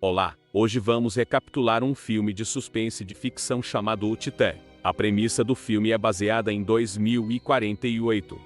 Olá, hoje vamos recapitular um filme de suspense de ficção chamado O Titã. A premissa do filme é baseada em 2048.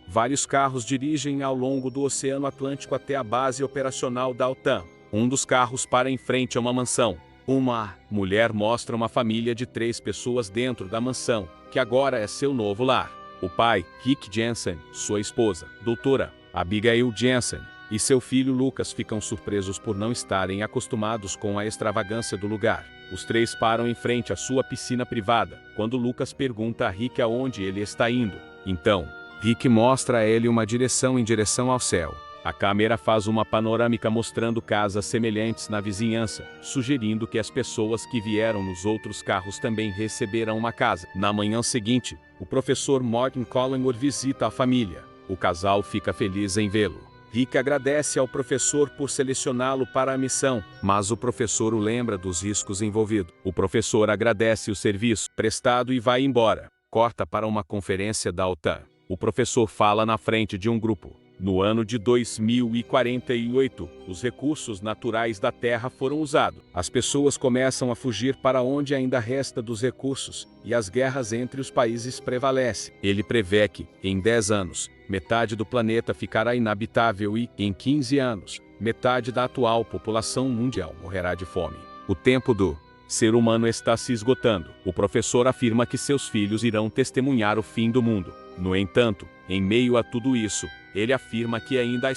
Vários carros dirigem ao longo do Oceano Atlântico até a base operacional da OTAN. Um dos carros para em frente a uma mansão. Uma mulher mostra uma família de 3 pessoas dentro da mansão, que agora é seu novo lar. O pai, Rick Jensen, sua esposa, doutora Abigail Jensen, e seu filho Lucas ficam surpresos por não estarem acostumados com a extravagância do lugar. Os 3 param em frente à sua piscina privada, quando Lucas pergunta a Rick aonde ele está indo. Então, Rick mostra a ele uma direção em direção ao céu. A câmera faz uma panorâmica mostrando casas semelhantes na vizinhança, sugerindo que as pessoas que vieram nos outros carros também receberam uma casa. Na manhã seguinte, o professor Martin Collingwood visita a família. O casal fica feliz em vê-lo. Rick agradece ao professor por selecioná-lo para a missão, mas o professor o lembra dos riscos envolvidos. O professor agradece o serviço prestado e vai embora. Corta para uma conferência da OTAN. O professor fala na frente de um grupo. No ano de 2048, os recursos naturais da Terra foram usados. As pessoas começam a fugir para onde ainda resta dos recursos, e as guerras entre os países prevalecem. Ele prevê que, em 10 anos, metade do planeta ficará inabitável e, em 15 anos, metade da atual população mundial morrerá de fome. O tempo do ser humano está se esgotando. O professor afirma que seus filhos irão testemunhar o fim do mundo. No entanto, em meio a tudo isso, ele afirma que ainda há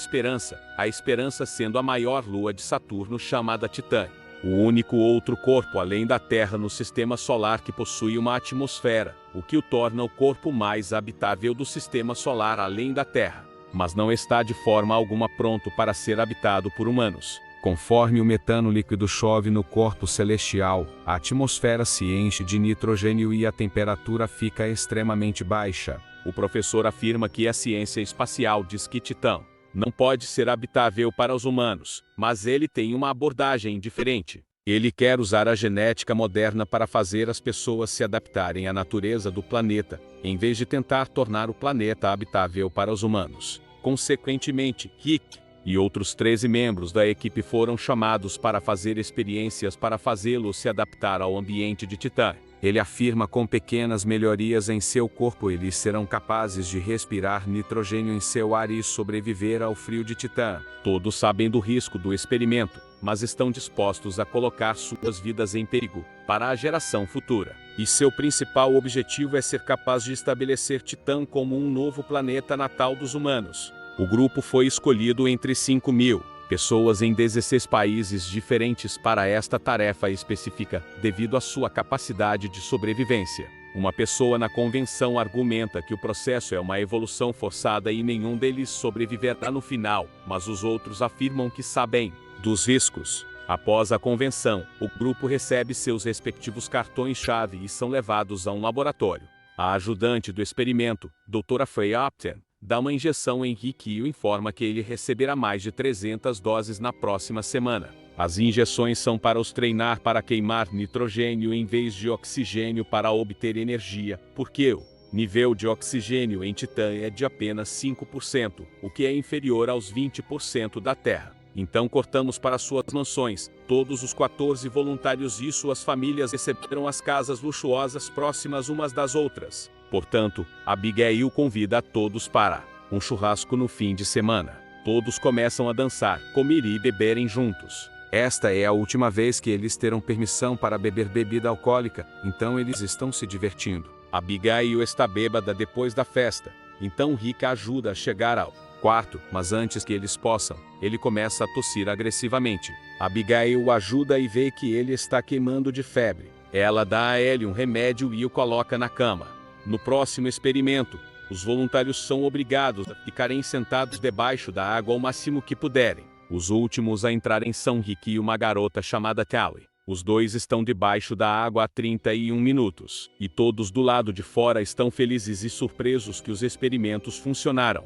a esperança sendo a maior lua de Saturno chamada Titã, o único outro corpo além da Terra no sistema solar que possui uma atmosfera, o que o torna o corpo mais habitável do sistema solar além da Terra, mas não está de forma alguma pronto para ser habitado por humanos. Conforme o metano líquido chove no corpo celestial, a atmosfera se enche de nitrogênio e a temperatura fica extremamente baixa. O professor afirma que a ciência espacial diz que Titã não pode ser habitável para os humanos, mas ele tem uma abordagem diferente. Ele quer usar a genética moderna para fazer as pessoas se adaptarem à natureza do planeta, em vez de tentar tornar o planeta habitável para os humanos. Consequentemente, Rick e outros 13 membros da equipe foram chamados para fazer experiências para fazê-lo se adaptar ao ambiente de Titã. Ele afirma que com pequenas melhorias em seu corpo eles serão capazes de respirar nitrogênio em seu ar e sobreviver ao frio de Titã. Todos sabem do risco do experimento, mas estão dispostos a colocar suas vidas em perigo para a geração futura. E seu principal objetivo é ser capaz de estabelecer Titã como um novo planeta natal dos humanos. O grupo foi escolhido entre 5.000 pessoas em 16 países diferentes para esta tarefa específica, devido à sua capacidade de sobrevivência. Uma pessoa na convenção argumenta que o processo é uma evolução forçada e nenhum deles sobreviverá no final, mas os outros afirmam que sabem dos riscos. Após a convenção, o grupo recebe seus respectivos cartões-chave e são levados a um laboratório. A ajudante do experimento, Dra. Faye Upton, dá uma injeção em Rick e o informa que ele receberá mais de 300 doses na próxima semana. As injeções são para os treinar para queimar nitrogênio em vez de oxigênio para obter energia, porque o nível de oxigênio em Titã é de apenas 5%, o que é inferior aos 20% da Terra. Então cortamos para suas mansões. Todos os 14 voluntários e suas famílias receberam as casas luxuosas próximas umas das outras. Portanto, Abigail convida a todos para um churrasco no fim de semana. Todos começam a dançar, comer e beberem juntos. Esta é a última vez que eles terão permissão para beber bebida alcoólica, então eles estão se divertindo. Abigail está bêbada depois da festa, então Rick a ajuda a chegar ao quarto, mas antes que eles possam, ele começa a tossir agressivamente. Abigail o ajuda e vê que ele está queimando de febre. Ela dá a ele um remédio e o coloca na cama. No próximo experimento, os voluntários são obrigados a ficarem sentados debaixo da água ao máximo que puderem. Os últimos a entrarem são Rick e uma garota chamada Tally. Os dois estão debaixo da água há 31 minutos, e todos do lado de fora estão felizes e surpresos que os experimentos funcionaram.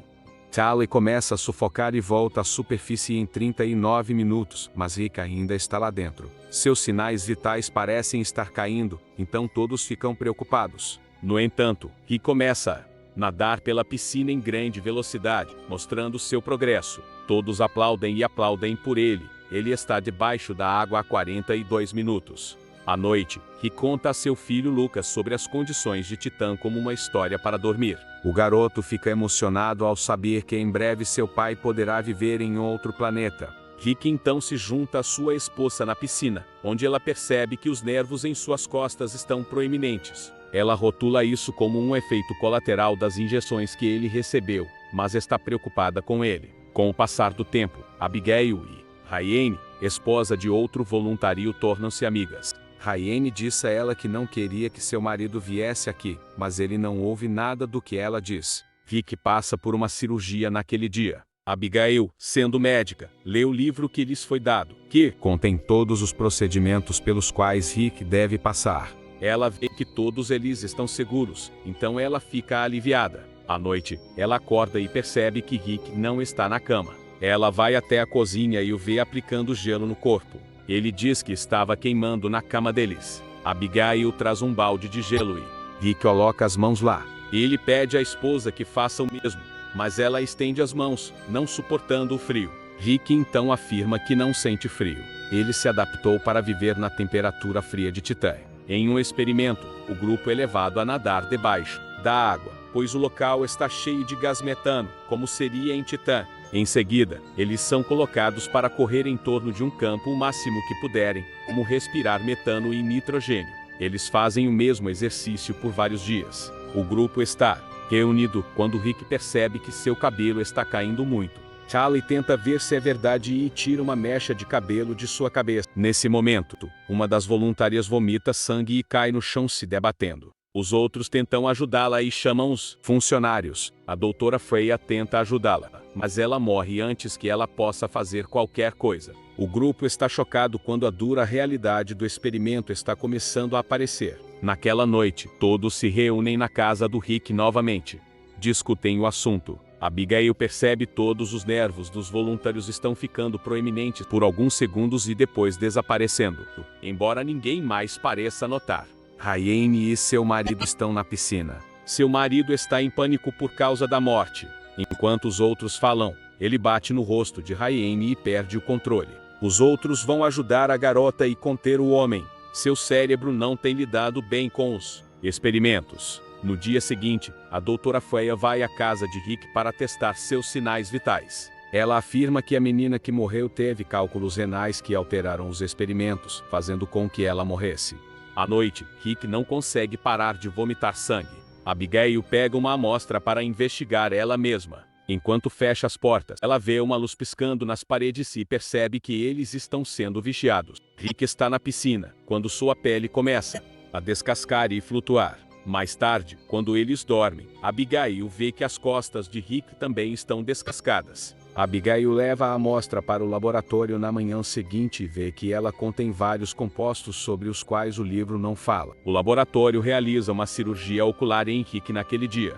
Tally começa a sufocar e volta à superfície em 39 minutos, mas Rick ainda está lá dentro. Seus sinais vitais parecem estar caindo, então todos ficam preocupados. No entanto, Rick começa a nadar pela piscina em grande velocidade, mostrando seu progresso. Todos aplaudem e aplaudem por ele. ele está debaixo da água há 42 minutos. À noite, Rick conta a seu filho Lucas sobre as condições de Titã como uma história para dormir. O garoto fica emocionado ao saber que em breve seu pai poderá viver em outro planeta. Rick então se junta à sua esposa na piscina, onde ela percebe que os nervos em suas costas estão proeminentes. Ela rotula isso como um efeito colateral das injeções que ele recebeu, mas está preocupada com ele. Com o passar do tempo, Abigail e Rayane, esposa de outro voluntário, tornam-se amigas. Rayane disse a ela que não queria que seu marido viesse aqui, mas ele não ouve nada do que ela diz. Rick passa por uma cirurgia naquele dia. Abigail, sendo médica, lê o livro que lhes foi dado, que contém todos os procedimentos pelos quais Rick deve passar. Ela vê que todos eles estão seguros, então ela fica aliviada. À noite, ela acorda e percebe que Rick não está na cama. Ela vai até a cozinha e o vê aplicando gelo no corpo. Ele diz que estava queimando na cama deles. Abigail traz um balde de gelo e Rick coloca as mãos lá. Ele pede à esposa que faça o mesmo, mas ela estende as mãos, não suportando o frio. Rick então afirma que não sente frio. Ele se adaptou para viver na temperatura fria de Titã. Em um experimento, o grupo é levado a nadar debaixo da água, pois o local está cheio de gás metano, como seria em Titã. Em seguida, eles são colocados para correr em torno de um campo o máximo que puderem, como respirar metano e nitrogênio. Eles fazem o mesmo exercício por vários dias. O grupo está reunido quando Rick percebe que seu cabelo está caindo muito. Charlie tenta ver se é verdade e tira uma mecha de cabelo de sua cabeça. Nesse momento, uma das voluntárias vomita sangue e cai no chão se debatendo. Os outros tentam ajudá-la e chamam os funcionários. A doutora Freya tenta ajudá-la, mas ela morre antes que ela possa fazer qualquer coisa. O grupo está chocado quando a dura realidade do experimento está começando a aparecer. Naquela noite, todos se reúnem na casa do Rick novamente. Discutem o assunto. Abigail percebe todos os nervos dos voluntários estão ficando proeminentes por alguns segundos e depois desaparecendo, embora ninguém mais pareça notar. Rayane e seu marido estão na piscina. Seu marido está em pânico por causa da morte. Enquanto os outros falam, ele bate no rosto de Rayane e perde o controle. Os outros vão ajudar a garota e conter o homem. Seu cérebro não tem lidado bem com os experimentos. No dia seguinte, a doutora Freya vai à casa de Rick para testar seus sinais vitais. Ela afirma que a menina que morreu teve cálculos renais que alteraram os experimentos, fazendo com que ela morresse. À noite, Rick não consegue parar de vomitar sangue. Abigail pega uma amostra para investigar ela mesma. Enquanto fecha as portas, ela vê uma luz piscando nas paredes e percebe que eles estão sendo vigiados. Rick está na piscina, quando sua pele começa a descascar e flutuar. Mais tarde, quando eles dormem, Abigail vê que as costas de Rick também estão descascadas. Abigail leva a amostra para o laboratório na manhã seguinte e vê que ela contém vários compostos sobre os quais o livro não fala. O laboratório realiza uma cirurgia ocular em Rick naquele dia,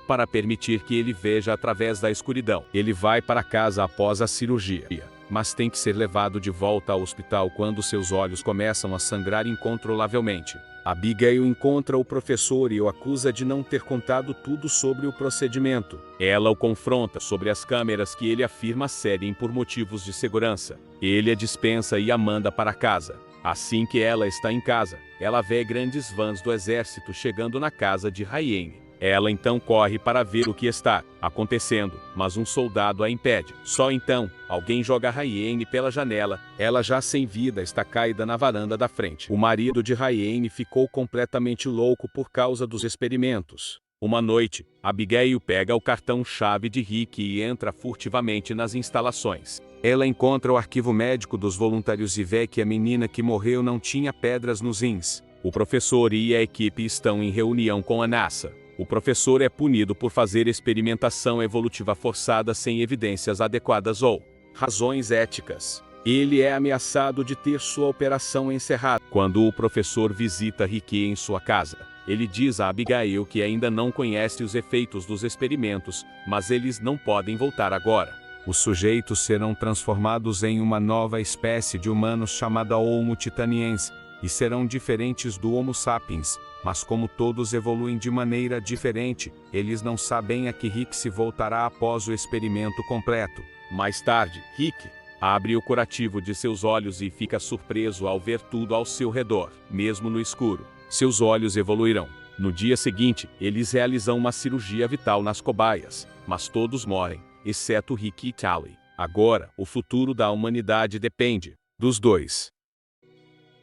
para permitir que ele veja através da escuridão. Ele vai para casa após a cirurgia, mas tem que ser levado de volta ao hospital quando seus olhos começam a sangrar incontrolavelmente. Abigail encontra o professor e o acusa de não ter contado tudo sobre o procedimento. Ela o confronta sobre as câmeras que ele afirma serem por motivos de segurança. Ele a dispensa e a manda para casa. Assim que ela está em casa, ela vê grandes vans do exército chegando na casa de Rayane. Ela então corre para ver o que está acontecendo, mas um soldado a impede. Só então, alguém joga Rayane pela janela. Ela, já sem vida, está caída na varanda da frente. O marido de Rayane ficou completamente louco por causa dos experimentos. Uma noite, Abigail pega o cartão-chave de Rick e entra furtivamente nas instalações. Ela encontra o arquivo médico dos voluntários e vê que a menina que morreu não tinha pedras nos rins. O professor e a equipe estão em reunião com a NASA. O professor é punido por fazer experimentação evolutiva forçada sem evidências adequadas ou razões éticas. Ele é ameaçado de ter sua operação encerrada. Quando o professor visita Rick em sua casa, ele diz a Abigail que ainda não conhece os efeitos dos experimentos, mas eles não podem voltar agora. Os sujeitos serão transformados em uma nova espécie de humanos chamada Homo titaniense, e serão diferentes do Homo sapiens. Mas como todos evoluem de maneira diferente, eles não sabem a que Rick se voltará após o experimento completo. Mais tarde, Rick Abre o curativo de seus olhos e fica surpreso ao ver tudo ao seu redor, mesmo no escuro. Seus olhos evoluirão. No dia seguinte, eles realizam uma cirurgia vital nas cobaias, mas todos morrem, exceto Rick e Tally. Agora, o futuro da humanidade depende dos dois.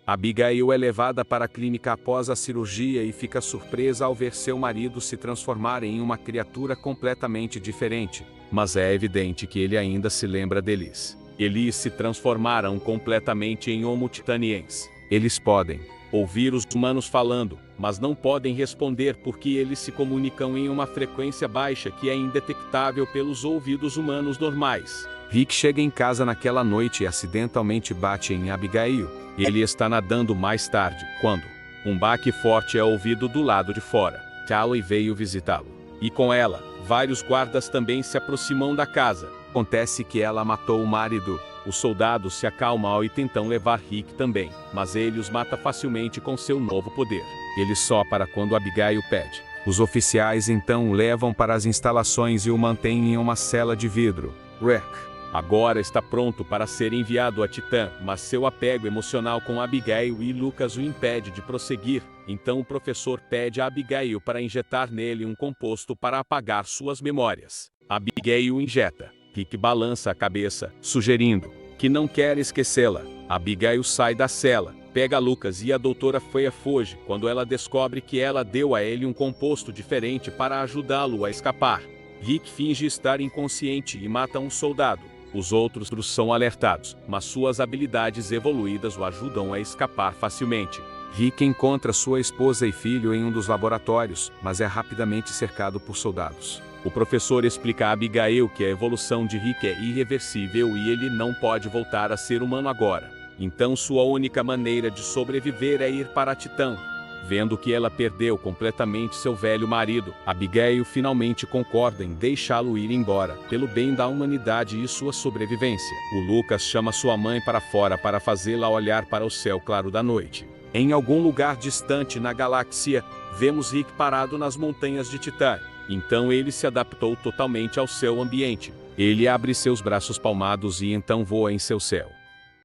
Abigail é levada para a clínica após a cirurgia e fica surpresa ao ver seu marido se transformar em uma criatura completamente diferente, mas é evidente que ele ainda se lembra deles. Eles se transformaram completamente em Homo titaniens. Eles podem ouvir os humanos falando, mas não podem responder porque eles se comunicam em uma frequência baixa que é indetectável pelos ouvidos humanos normais. Rick chega em casa naquela noite e acidentalmente bate em Abigail. Ele está nadando mais tarde, quando um baque forte é ouvido do lado de fora. Tally veio visitá-lo. E com ela, vários guardas também se aproximam da casa. Acontece que ela matou o marido. Os soldados se acalmam e tentam levar Rick também, mas ele os mata facilmente com seu novo poder. Ele só para quando Abigail pede. Os oficiais então o levam para as instalações e o mantêm em uma cela de vidro. Rick agora está pronto para ser enviado a Titã, mas seu apego emocional com Abigail e Lucas o impede de prosseguir. Então o professor pede a Abigail para injetar nele um composto para apagar suas memórias. Abigail injeta. Rick balança a cabeça, sugerindo que não quer esquecê-la. Abigail sai da cela, pega Lucas e a doutora Freya foge quando ela descobre que ela deu a ele um composto diferente para ajudá-lo a escapar. Rick finge estar inconsciente e mata um soldado. Os outros são alertados, mas suas habilidades evoluídas o ajudam a escapar facilmente. Rick encontra sua esposa e filho em um dos laboratórios, mas é rapidamente cercado por soldados. O professor explica a Abigail que a evolução de Rick é irreversível e ele não pode voltar a ser humano agora. Então sua única maneira de sobreviver é ir para Titã. Vendo que ela perdeu completamente seu velho marido, Abigail finalmente concorda em deixá-lo ir embora, pelo bem da humanidade e sua sobrevivência. O Lucas chama sua mãe para fora para fazê-la olhar para o céu claro da noite. Em algum lugar distante na galáxia, vemos Rick parado nas montanhas de Titã. Então ele se adaptou totalmente ao seu ambiente. Ele abre seus braços palmados e então voa em seu céu.